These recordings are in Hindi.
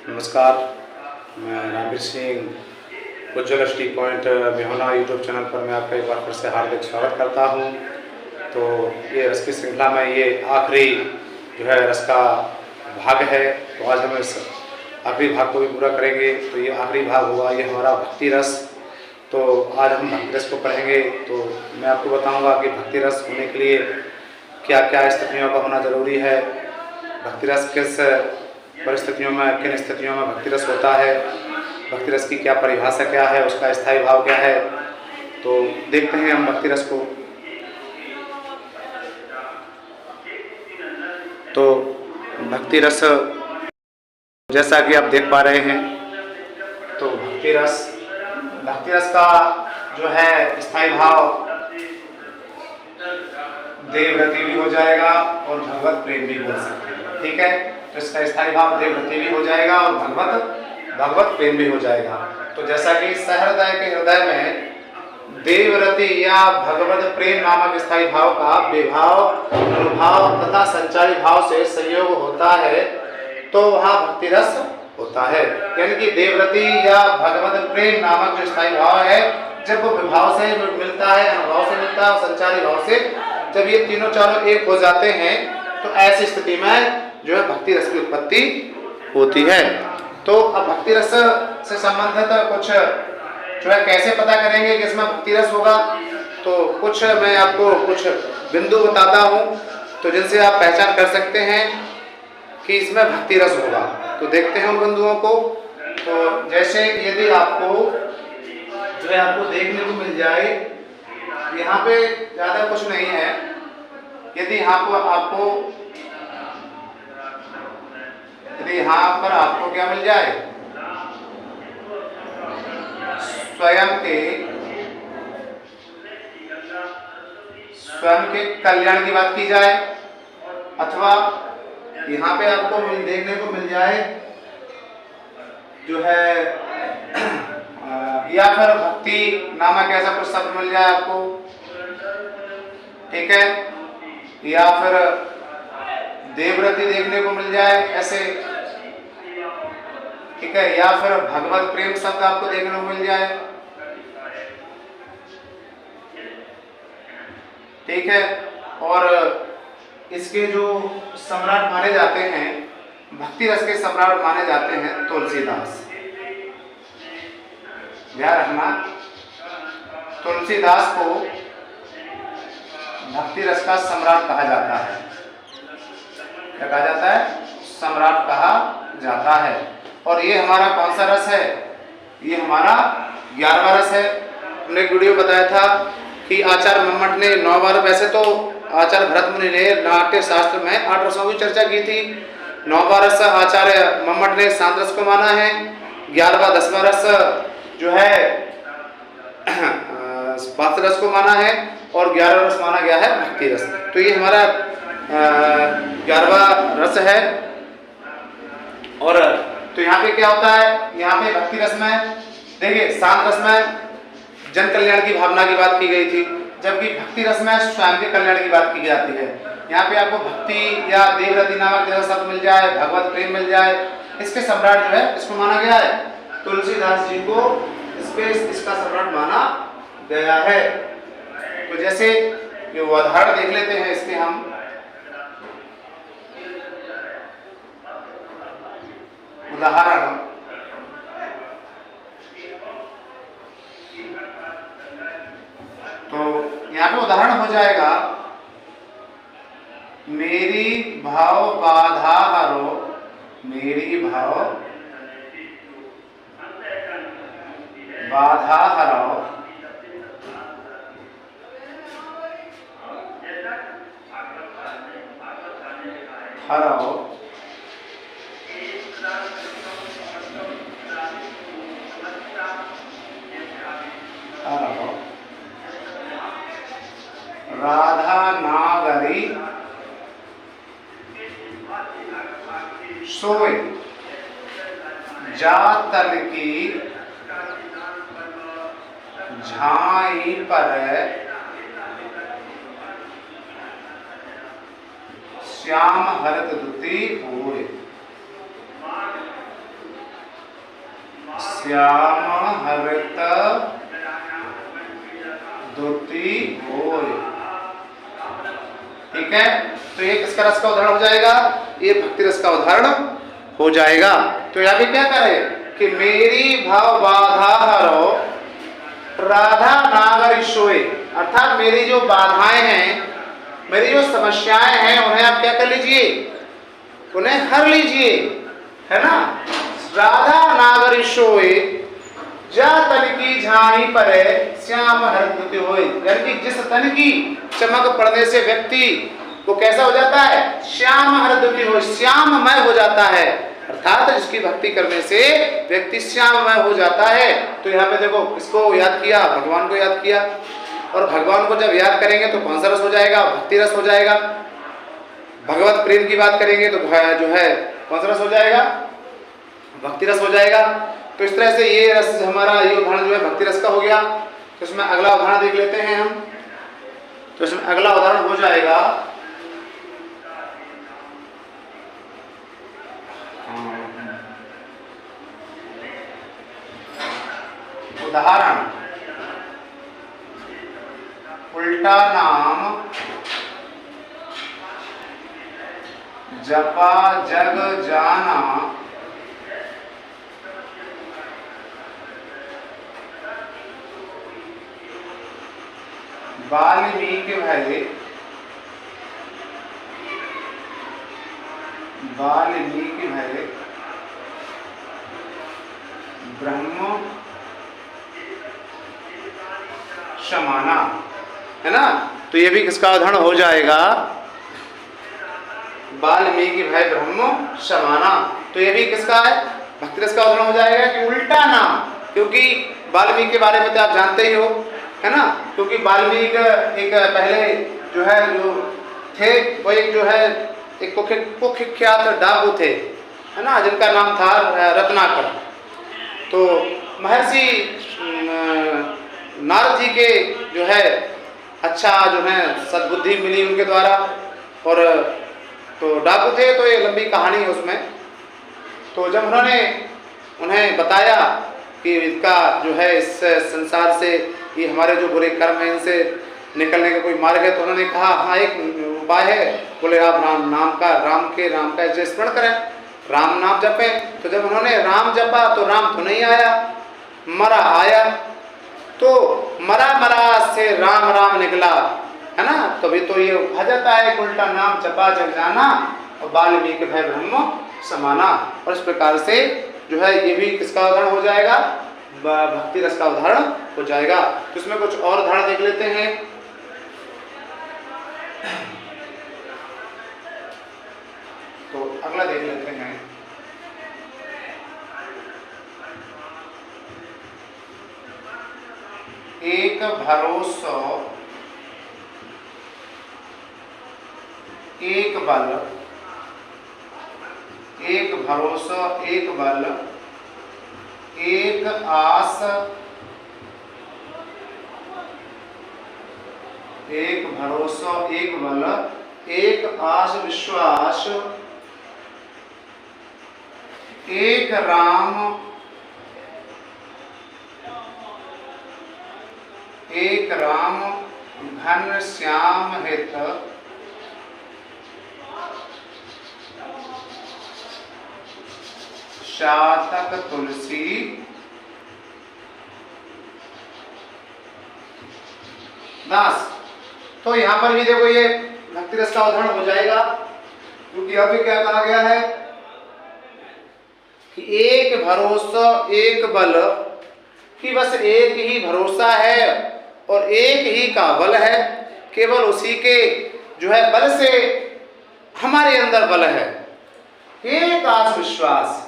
नमस्कार, मैं रामवीर सिंह उज्ज्वल टी पॉइंट बिहोना यूट्यूब चैनल पर मैं आपका एक बार फिर से हार्दिक स्वागत करता हूं। तो ये रस की श्रृंखला में ये आखिरी जो है रस का भाग है। तो आज हम इस आखिरी भाग को भी पूरा करेंगे। तो ये आखिरी भाग हुआ ये हमारा भक्ति रस। तो आज हम भक्ति रस को पढ़ेंगे। तो मैं आपको बताऊँगा कि भक्ति रस होने के लिए क्या क्या स्थितियों का होना ज़रूरी है, भक्ति रस किस परिस्थितियों में किन स्थितियों में भक्ति रस होता है, भक्ति रस की क्या परिभाषा क्या है, उसका स्थायी भाव क्या है। तो देखते हैं हम भक्ति रस को। तो भक्ति रस जैसा कि आप देख पा रहे हैं, तो भक्ति रस का जो है स्थायी भाव देवव्रति भी हो जाएगा और भगवत प्रेम भी बोल सकते हैं। ठीक है, तो इसका स्थायी भाव देवव्रति भी हो जाएगा और भगवत प्रेम भी हो जाएगा। तो जैसा कि सहृदय के हृदय में देवव्रति या भगवत प्रेम नामक स्थायी भाव का विभाव, अनुभाव तथा संचारी भाव से संयोग होता है, तो वहाँ भक्ति रस होता है। यानी कि देवव्रति या भगवत प्रेम नामक जो स्थायी भाव है, जब वो विभाव से मिलता है, अनुभाव से मिलता है और संचारी भाव से, जब ये तीनों चारों एक हो जाते हैं, तो ऐसी स्थिति में जो है भक्ति रस की उत्पत्ति होती है। तो अब भक्ति रस से संबंधित कुछ जो है कैसे पता करेंगे कि इसमें भक्ति रस होगा, तो कुछ मैं आपको कुछ बिंदु बताता हूँ, तो जिनसे आप पहचान कर सकते हैं कि इसमें भक्ति रस होगा। तो देखते हैं उन बिंदुओं को। तो जैसे यदि आपको जो है आपको देखने को मिल जाए, यहाँ पे ज़्यादा कुछ नहीं है। यदि यहाँ पर आपको क्या मिल जाए, स्वयं के कल्याण की बात की जाए, अथवा यहाँ पे आपको देखने को मिल जाए जो है या फिर भक्ति नामक ऐसा कुछ शब्द मिल जाए आपको, ठीक है, या फिर देवव्रति देखने को मिल जाए ऐसे, ठीक है, या फिर भगवत प्रेम शब्द आपको देखने को मिल जाए, ठीक है। और इसके जो सम्राट माने जाते हैं, भक्ति रस के सम्राट माने जाते हैं तुलसीदास। ध्यान रखना, तुलसीदास को भक्ति रस का सम्राट कहा जाता है। क्या कहा जाता है? सम्राट कहा जाता है। और ये हमारा कौन सा रस है? ये हमारा 11वां रस है। हमने एक वीडियो बताया था कि आचार्य मम्मट ने 9 बार, वैसे तो आचार्य भरत मुनि ने नाट्य शास्त्र में 8 रसों की चर्चा की थी। 9वां रस आचार्य मम्मट ने शांत रस को माना है। 11वां 10वां रस जो है बात रस को माना है, और 11वां रस माना गया है भक्ति रस। तो ये हमारा 11वां रस है। और तो यहाँ पे क्या होता है, यहाँ पे भक्ति रस में देखिए, शांत रस में जन कल्याण की भावना की बात की गई थी, जबकि भक्ति रस में स्वयं के कल्याण की बात की जाती है। यहाँ पे आपको भक्ति या देवव्रति नामक जैसा शब्द मिल जाए, भगवत प्रेम मिल जाए, इसके सम्राट जो है इसको माना गया है, तुलसीदास जी को इसका सम्राट माना गया है। तो जैसे ये उदाहरण देख लेते हैं इसके हम। उदाहरण, तो यहाँ पे उदाहरण हो जाएगा, मेरी भाव बाधा हरो, मेरी भाव बाधा हरो, हरो राधा नागरी सोए जातन की झाई पर श्याम हरत दुति होए। श्याम हरित द्युति होय। ठीक है, तो ये किसका रस का उदाहरण हो जाएगा? ये भक्ति रस का उदाहरण हो जाएगा। तो यहाँ पे क्या करे कि मेरी भाव बाधा हरो राधा नागर सोए, अर्थात मेरी जो बाधाएं हैं, मेरी जो समस्याएं हैं, उन्हें आप क्या कर लीजिए, उन्हें हर लीजिए, है ना। राधा नागर सोए जा तन की झाई परे श्याम हरित होए, यानी कि जिस तन की चमक पड़ने से व्यक्ति वो कैसा हो जाता है? श्याम हरित हो, श्याममय हो जाता है। अर्थात जिसकी भक्ति करने से व्यक्ति श्याममय हो जाता है। तो यहाँ पे देखो किसको याद किया? भगवान को याद किया। और भगवान को जब याद करेंगे तो कौन सा रस हो जाएगा? भक्ति रस हो जाएगा। भगवत प्रेम की बात करेंगे तो जो है कौन सा रस हो जाएगा? भक्ति रस हो जाएगा। तो इस तरह से ये रस हमारा, ये उदाहरण जो है भक्ति रस का हो गया। तो इसमें अगला उदाहरण देख लेते हैं हम। तो इसमें अगला उदाहरण हो जाएगा उदाहरण उल्टा नाम जपा जग जाना वाल्मीकि भय ब्रह्म समाना, है ना। तो ये भी किसका उदाहरण हो जाएगा? वाल्मीकि भय ब्रह्म समाना। तो ये भी किसका है? भक्ति रस का उदाहरण हो जाएगा कि उल्टा नाम, क्योंकि वाल्मीकि के बारे में तो आप जानते ही हो, है ना। क्योंकि वाल्मीकि एक पहले जो है जो थे वो एक जो है एक कुख्यात डाकू थे, है ना, जिनका नाम था रत्नाकर। तो महर्षि नारद जी के जो है अच्छा जो है सद्बुद्धि मिली उनके द्वारा, और तो डाकू थे। तो ये लंबी कहानी है उसमें। तो जब उन्होंने उन्हें बताया कि इसका जो है इस संसार से ये हमारे जो बुरे कर्म हैं इनसे निकलने का कोई मार्ग है, तो उन्होंने कहा हाँ एक उपाय है। बोले आप राम का स्मरण करें, राम नाम जपें। तो जब उन्होंने राम जपा तो राम तो नहीं आया, मरा आया। तो मरा से राम राम निकला, है ना। तभी तो ये आ जाता है उल्टा नाम जपा जग जाना और वाल्मीकि भय ब्रह्म समाना। और इस प्रकार से जो है ये भी किसका उदाहरण हो जाएगा? भक्ति रस का उदाहरण हो जाएगा। तो इसमें कुछ और उदाहरण देख लेते हैं। तो अगला देख लेते हैं। एक भरोसा एक बल, एक भरोसा एक बल, एक आस, एक भरोसा एक बल, एक आस विश्वास, एक राम, एक राम घन श्याम हित, शातक तुलसी दास। तो यहां पर भी देखो ये भक्ति रस का उदाहरण हो जाएगा, क्योंकि अभी क्या कहा गया है कि एक भरोसा एक बल, कि बस एक ही भरोसा है और एक ही का बल है। केवल उसी के जो है बल से हमारे अंदर बल है। एक आस विश्वास,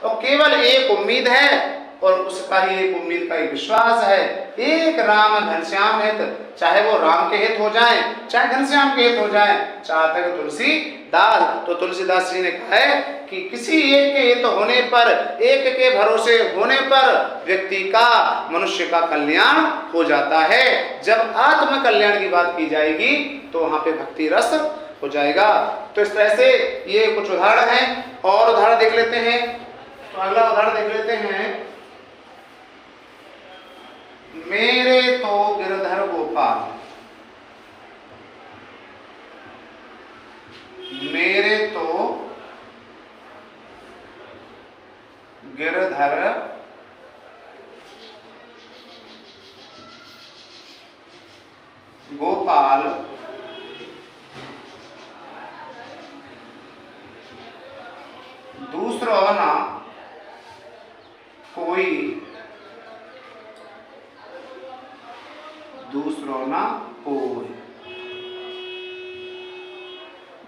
और केवल एक उम्मीद है और उसका ही एक उम्मीद का ही विश्वास है। एक राम घनश्याम हित, चाहे वो राम के हित हो जाए, चाहे घनश्याम के हित हो जाए, चाहते हैं तुलसीदास। तो तुलसीदास जी ने कहा है कि किसी एक के हित होने पर, एक के भरोसे होने पर व्यक्ति का, मनुष्य का कल्याण हो जाता है। जब आत्म कल्याण की बात की जाएगी तो वहां पे भक्ति रस हो जाएगा। तो इस तरह से ये कुछ उदाहरण हैं, और उदाहरण देख लेते हैं। तो अगला उदाहरण देख लेते हैं। मेरे तो गिरधर गोपाल, मेरे तो गिरधर गोपाल दूसरो ना कोई, दूसरो ना कोई,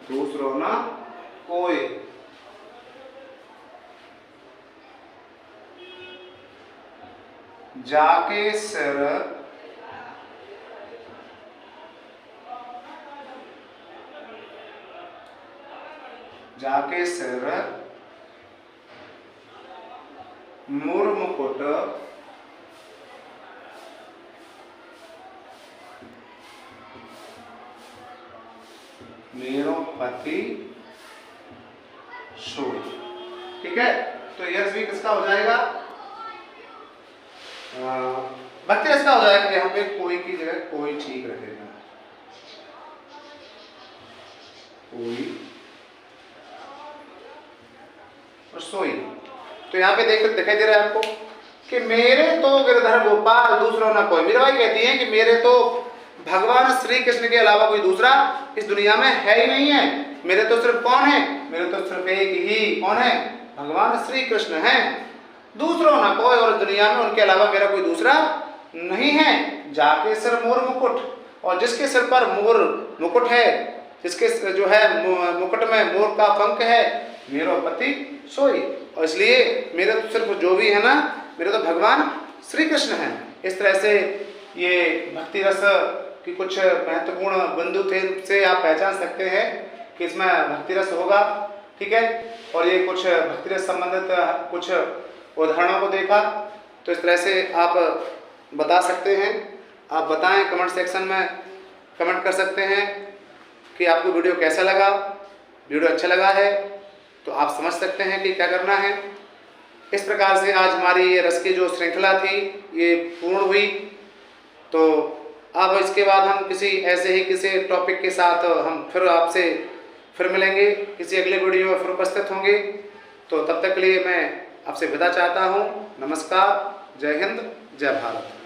दूसरो ना कोई। जाके सिर जाके सिर मुर मुकुट मेरो पति सोई। ठीक है, तो यस भी किसका हो जाएगा? भक्ति रस का हो जाएगा। यहाँ पे कोई की जगह कोई ठीक रहेगा, कोई और सोई। तो यहाँ पे दिखाई दे रहा है आपको कि मेरे तो गिरधर गोपाल दूसरों ना कोई। मीराबाई कहती हैं कि मेरे तो भगवान श्री कृष्ण के अलावा कोई दूसरा इस दुनिया में है ही नहीं है। मेरे तो सिर्फ कौन है? मेरे तो सिर्फ एक ही कौन है? भगवान श्री कृष्ण हैं, दूसरों ना कोई, और दुनिया में उनके अलावा मेरा कोई दूसरा नहीं है। जाके सिर मोर मुकुट, और जिसके सिर पर मोर मुकुट है, जिसके जो है मुकुट में मोर का पंख है, मेरो पति सोई। और इसलिए मेरे तो सिर्फ जो भी है ना, मेरे तो भगवान श्री कृष्ण हैं। इस तरह से ये भक्ति रस की कुछ महत्वपूर्ण बिंदु थे से आप पहचान सकते हैं कि इसमें भक्ति रस होगा। ठीक है, और ये कुछ भक्ति रस संबंधित कुछ उदाहरणों को देखा। तो इस तरह से आप बता सकते हैं। आप बताएं, कमेंट सेक्शन में कमेंट कर सकते हैं कि आपको वीडियो कैसा लगा। वीडियो अच्छा लगा है तो आप समझ सकते हैं कि क्या करना है। इस प्रकार से आज हमारी ये रस की जो श्रृंखला थी ये पूर्ण हुई। तो अब इसके बाद हम किसी ऐसे ही किसी टॉपिक के साथ हम फिर आपसे फिर मिलेंगे, किसी अगले वीडियो में फिर उपस्थित होंगे। तो तब तक के लिए मैं आपसे विदा चाहता हूँ। नमस्कार, जय हिंद, जय भारत।